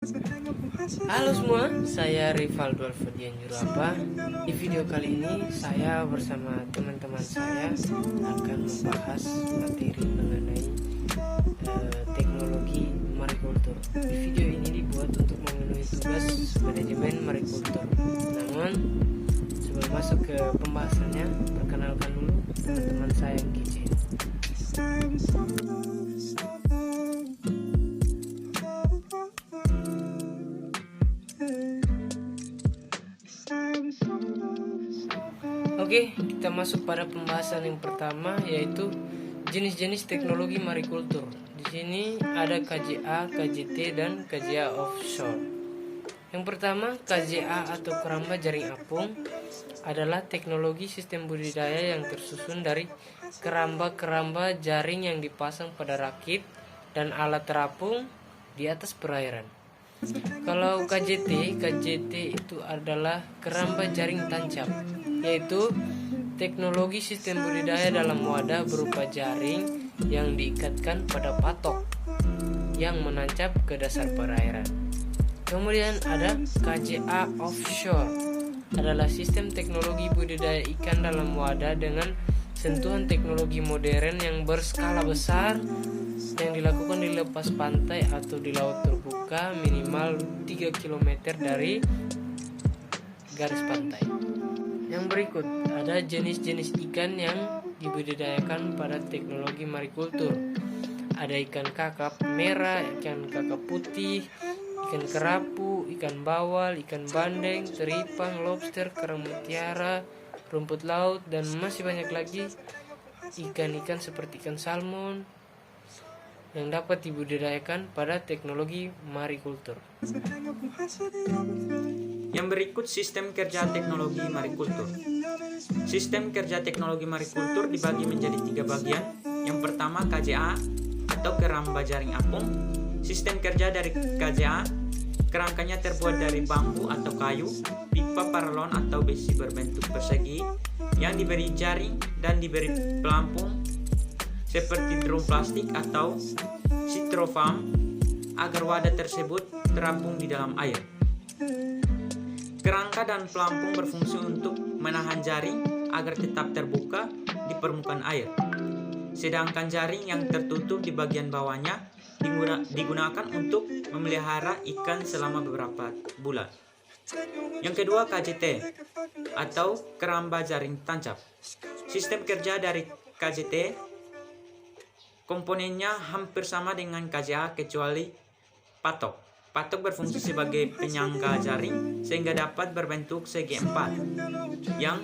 Halo semua, saya Rivaldo Alfadian Jurapa. Di video kali ini saya bersama teman-teman saya akan membahas materi mengenai teknologi marikultur. Di video ini dibuat untuk memenuhi tugas manajemen marikultur. Namun sebelum masuk ke pembahasannya, perkenalkan dulu teman-teman saya yang kece. Oke, kita masuk pada pembahasan yang pertama, yaitu jenis-jenis teknologi marikultur. Di sini ada KJA, KJT, dan KJA offshore. Yang pertama, KJA atau keramba jaring apung adalah teknologi sistem budidaya yang tersusun dari keramba-keramba jaring yang dipasang pada rakit dan alat terapung di atas perairan. Kalau KJT itu adalah keramba jaring tancap, yaitu teknologi sistem budidaya dalam wadah berupa jaring yang diikatkan pada patok yang menancap ke dasar perairan. Kemudian ada KJA offshore, adalah sistem teknologi budidaya ikan dalam wadah dengan sentuhan teknologi modern yang berskala besar yang dilakukan di lepas pantai atau di laut terbuka minimal 3 km dari garis pantai. Yang berikut ada jenis-jenis ikan yang dibudidayakan pada teknologi marikultur. Ada ikan kakap merah, ikan kakap putih, ikan kerapu, ikan bawal, ikan bandeng, teripang, lobster, kerang mutiara, rumput laut, dan masih banyak lagi ikan-ikan seperti ikan salmon yang dapat dibudidayakan pada teknologi marikultur. Yang berikut sistem kerja teknologi marikultur. Sistem kerja teknologi marikultur dibagi menjadi 3 bagian. Yang pertama KJA atau keramba jaring apung. Sistem kerja dari KJA, kerangkanya terbuat dari bambu atau kayu, pipa paralon atau besi berbentuk persegi yang diberi jaring dan diberi pelampung seperti drum plastik atau styrofoam agar wadah tersebut terapung di dalam air. Kerangka dan pelampung berfungsi untuk menahan jaring agar tetap terbuka di permukaan air. Sedangkan jaring yang tertutup di bagian bawahnya digunakan untuk memelihara ikan selama beberapa bulan. Yang kedua KJT atau keramba jaring tancap. Sistem kerja dari KJT komponennya hampir sama dengan KJA kecuali patok. Patok berfungsi sebagai penyangga jaring sehingga dapat berbentuk segi empat yang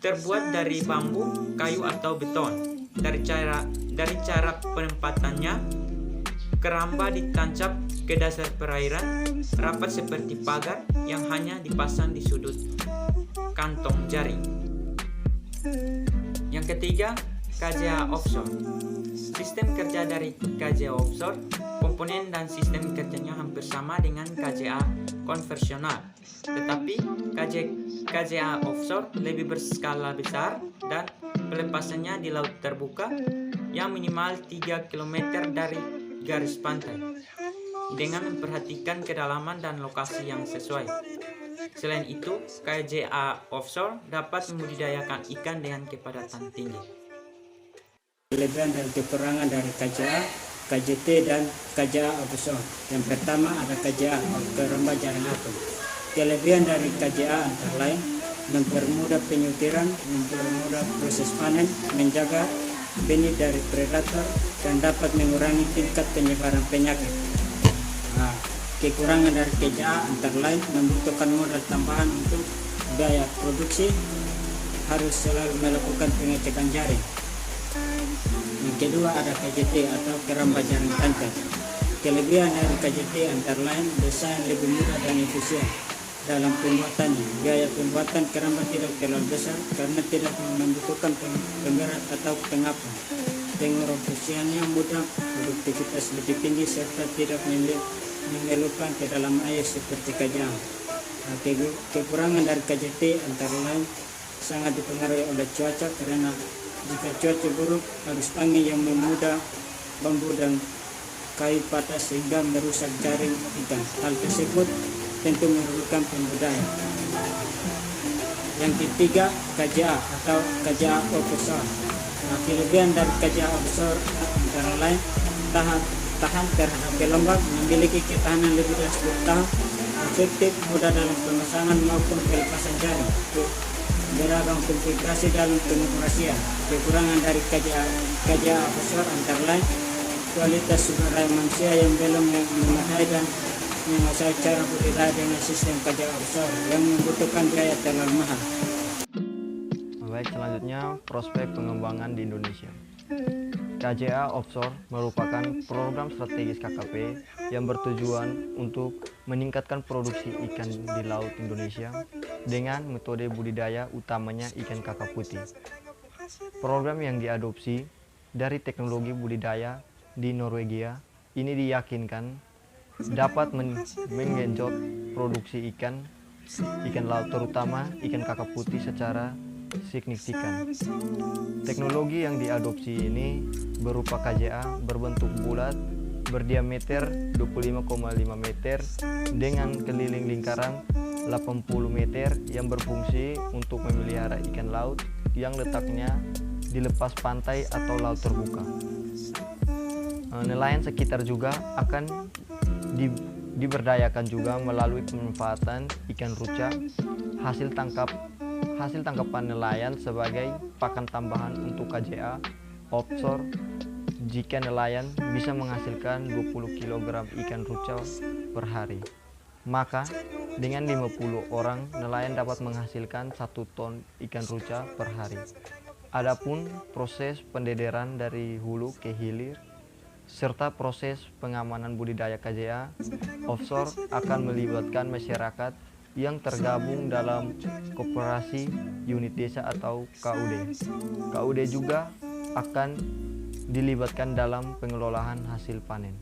terbuat dari bambu, kayu atau beton. Dari cara penempatannya, keramba ditancap ke dasar perairan rapat seperti pagar yang hanya dipasang di sudut kantong jaring. Yang ketiga KJA offshore. Sistem kerja dari KJA offshore, komponen dan sistem kerjanya hampir sama dengan KJA konvensional. Tetapi KJA offshore lebih berskala besar dan pelepasannya di laut terbuka yang minimal 3 km dari garis pantai dengan memperhatikan kedalaman dan lokasi yang sesuai. Selain itu, KJA offshore dapat membudidayakan ikan dengan kepadatan tinggi. Kelebihan dan kekurangan dari KJA, KJT, dan KJA offshore. Yang pertama ada KJA, keramba jaring apung. Kelebihan dari KJA antara lain mempermudah penyutiran, mempermudah proses panen, menjaga benih dari predator, dan dapat mengurangi tingkat penyebaran penyakit. Kekurangan dari KJA antara lain membutuhkan modal tambahan untuk biaya produksi, harus selalu melakukan pengecekan jaring. Yang kedua ada KJT atau keramba jaring tancap. Kelebihan dari KJT antara lain desain lebih mudah dan efisien dalam pembuatannya. Biaya pembuatan keramba tidak terlalu besar karena tidak membutuhkan penggerak atau pengapung. Pengoperasiannya mudah, produktivitas lebih tinggi serta tidak memerlukan ke dalam air seperti KJA. Kekurangan dari KJT antara lain sangat dipengaruhi oleh cuaca karena jika cuaca buruk harus angin yang memudah bambu dan kayu patah sehingga merusak jaring ikan. Hal tersebut tentu merugikan pembudidaya. Yang ketiga, KJA atau KJA offshore. Nah, kelebihan dari KJA offshore antara lain tahan terhadap gelombang, memiliki ketahanan lebih dari 10 tahun, efektif, mudah dalam pemasangan maupun pelepasan jaring, beragam konfigurasi dalam pengoperasian. Kekurangan dari KJA offshore antara lain kualitas sumber daya manusia yang belum memadai dan menguasai cara budidaya dengan sistem KJA offshore yang membutuhkan biaya terlalu mahal. Baik, selanjutnya prospek pengembangan di Indonesia. KJA Offshore merupakan program strategis KKP yang bertujuan untuk meningkatkan produksi ikan di laut Indonesia dengan metode budidaya utamanya ikan kakap putih. Program yang diadopsi dari teknologi budidaya di Norwegia ini diyakinkan dapat menggenjot produksi ikan laut terutama ikan kakap putih secara signifikan. Teknologi yang diadopsi ini berupa KJA berbentuk bulat berdiameter 25,5 meter dengan keliling lingkaran 80 meter yang berfungsi untuk memelihara ikan laut yang letaknya di lepas pantai atau laut terbuka. Nelayan sekitar juga akan diberdayakan juga melalui pemanfaatan ikan ruca hasil tangkapan nelayan sebagai pakan tambahan untuk KJA offshore. Jika nelayan bisa menghasilkan 20 kg ikan ruca per hari, maka dengan 50 orang nelayan dapat menghasilkan 1 ton ikan ruca per hari. Adapun proses pendederan dari hulu ke hilir serta proses pengamanan budidaya KJA offshore akan melibatkan masyarakat yang tergabung dalam koperasi unit desa atau KUD. KUD juga akan dilibatkan dalam pengelolaan hasil panen.